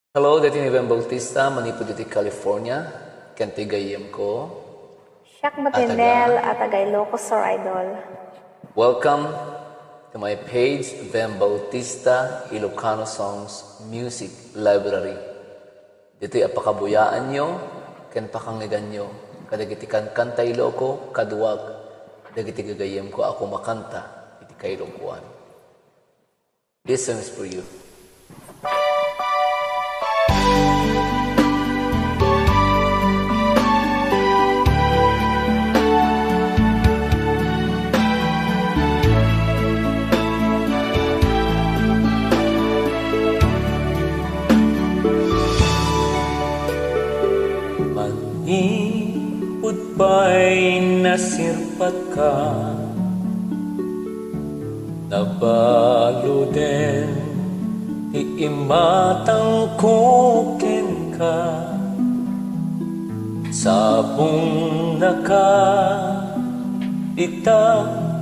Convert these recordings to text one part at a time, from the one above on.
Hello, dati ni Ben Bautista, Manipo diti California. Kantigayem ko. Siak Matindel at Ilocos Sur Idol. Welcome to my page, Ben Bautista Ilocano Songs Music Library. Dito'y apakabuyaan nyo, ken pakangigan nyo. Kadagiti kan kanta Iloco, kaduwag. Dagiti gagayem ko ako makanta, iti kailokuan. This song is for you. Manipod pa'y nasirpat ka, nabalo din iimatang kukin ka, sabong naka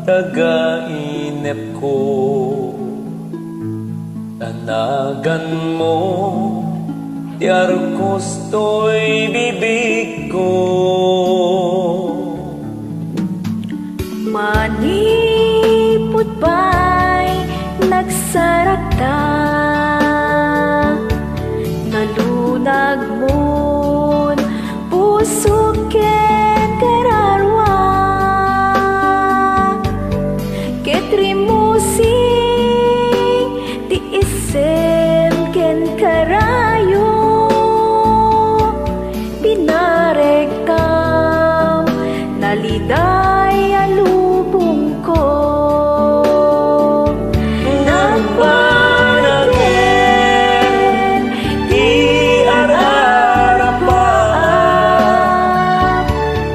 taga-inep ko, tanagan mo di arkusto'y bibig ko. Manipod ba'y nagsarakta, nalunag mo'n puso ket kararwa, ket rimusing ti isem ken karayo, pinarektam naliday alubong ko. Nagpanagin di ararapaap,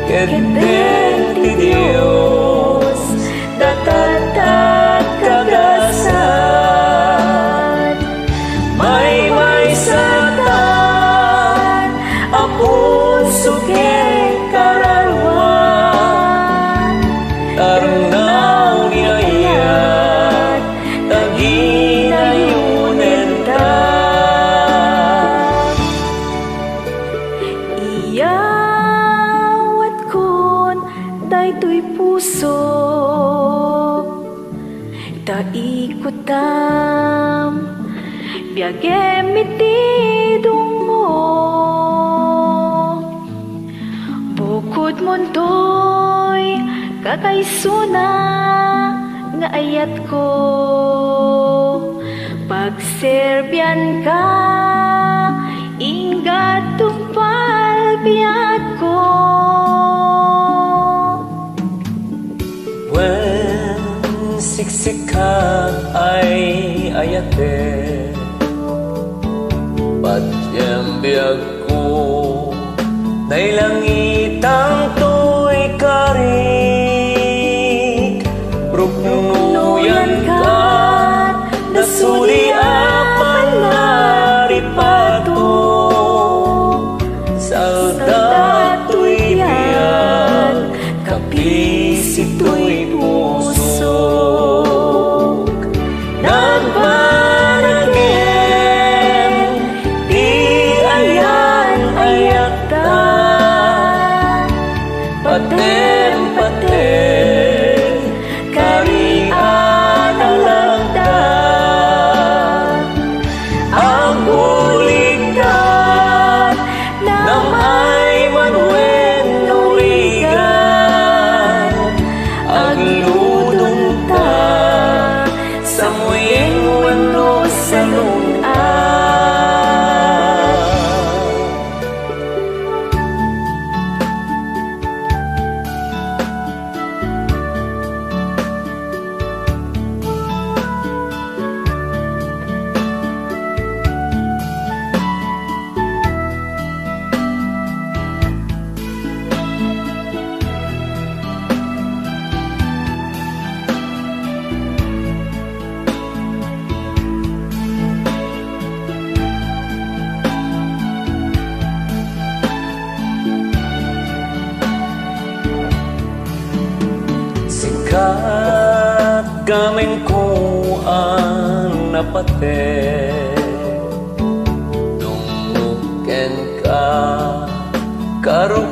ket den ti Dios datatat kagasan, may satan apun suke kararwan, tarnaw niayat taginayunen ta. Iyawat kon daytoy puso, taikutam biagem itidong mo, bukod mundoy kakaysuna nga ayat ko, pagserbyan ka ingat tupal biag ko. When siksik ka ay ayate, patyang biyag ko, nailangitang to'y karik, bruknuyan ka, nasuli apan naripato, saldato'y biyag, kapisito'y pusok. Nagpanagin di ayat-ayata, paten-paten karian alagda, ang buligdan na may manwen nurigan, agludong ta sa muyeng wano sa lungan. Sikat gameng ko ang napate, nung Araw